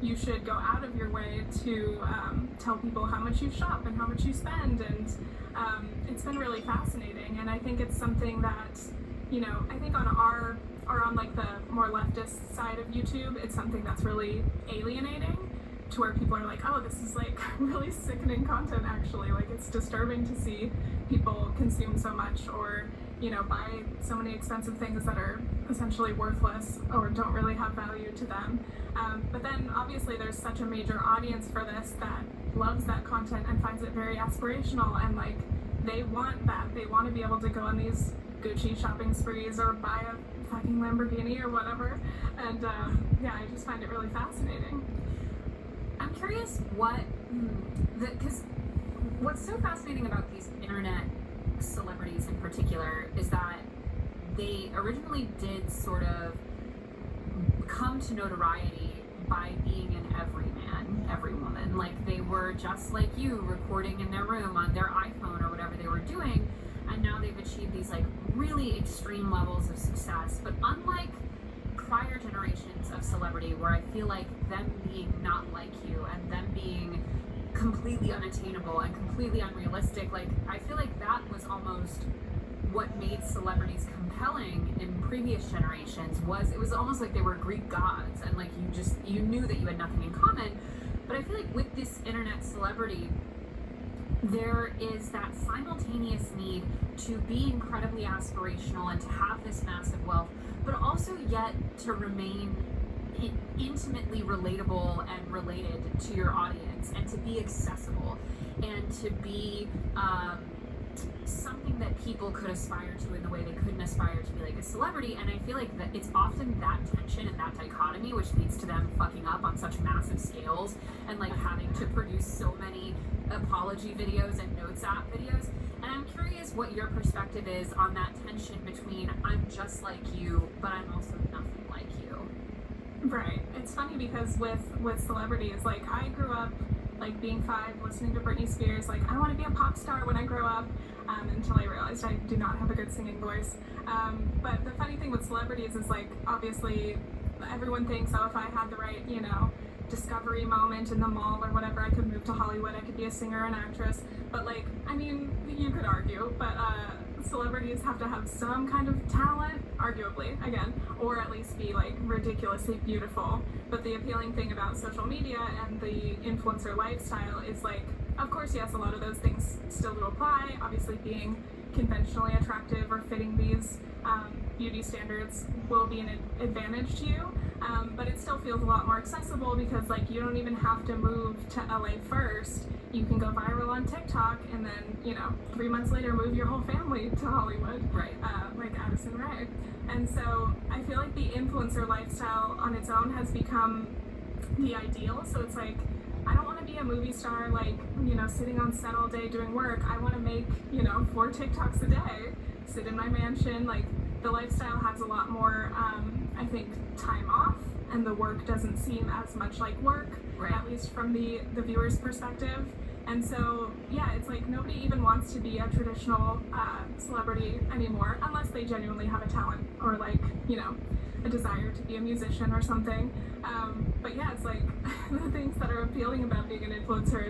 you should go out of your way to tell people how much you shop and how much you spend, and it's been really fascinating. And I think it's something that, you know, I think on our, or on like the more leftist side of YouTube, it's something that's really alienating, to where people are like, oh, this is like really sickening content actually. Like, it's disturbing to see people consume so much, or, you know, buy so many expensive things that are essentially worthless or don't really have value to them. But then obviously there's such a major audience for this that loves that content and finds it very aspirational, and like they want that. They want to be able to go on these Gucci shopping sprees or buy a fucking Lamborghini or whatever. And yeah, I just find it really fascinating. I'm curious because what's so fascinating about these internet celebrities in particular is that they originally did sort of come to notoriety by being an everyman, every woman. Like, they were just like you, recording in their room on their iPhone or whatever they were doing, and now they've achieved these like really extreme levels of success. But unlike prior generations of celebrity, where I feel like them being not like you and them being completely unattainable and completely unrealistic, like I feel like that was almost what made celebrities compelling in previous generations. Was it was almost like they were Greek gods, and like you knew that you had nothing in common. But I feel like with this internet celebrity, there is that simultaneous need to be incredibly aspirational and to have this massive wealth, but also yet to remain intimately relatable and related to your audience, and to be accessible, and to be something that people could aspire to in the way they couldn't aspire to be like a celebrity. And I feel like that it's often that tension and that dichotomy which leads to them fucking up on such massive scales, and like having to produce so many apology videos and notes app videos. And I'm curious what your perspective is on that tension between I'm just like you, but I'm also nothing like you. Right. It's funny because with celebrities, like I grew up like being 5, listening to Britney Spears, like I want to be a pop star when I grow up, until I realized I do not have a good singing voice. But the funny thing with celebrities is like, obviously everyone thinks, oh, if I had the right, you know, discovery moment in the mall or whatever, I could move to Hollywood, I could be a singer and actress. But like, I mean, you could argue, but celebrities have to have some kind of talent, arguably, again, or at least be like ridiculously beautiful. But the appealing thing about social media and the influencer lifestyle is like, of course, yes, a lot of those things still do apply. Obviously, being conventionally attractive or fitting these beauty standards will be an advantage to you, but it still feels a lot more accessible because like you don't even have to move to LA first. You can go viral on TikTok and then, you know, 3 months later move your whole family to Hollywood, Right. like Addison Rae. And so I feel like the influencer lifestyle on its own has become the ideal. So it's like, I don't want to be a movie star, like, you know, sitting on set all day doing work. I want to make, you know, 4 TikToks a day, sit in my mansion. Like, the lifestyle has a lot more, I think, time off, and the work doesn't seem as much like work, Right. at least from the viewer's perspective. And so, yeah, it's like nobody even wants to be a traditional celebrity anymore, unless they genuinely have a talent or like, you know, a desire to be a musician or something. But yeah, it's like the things that are appealing about being an influencer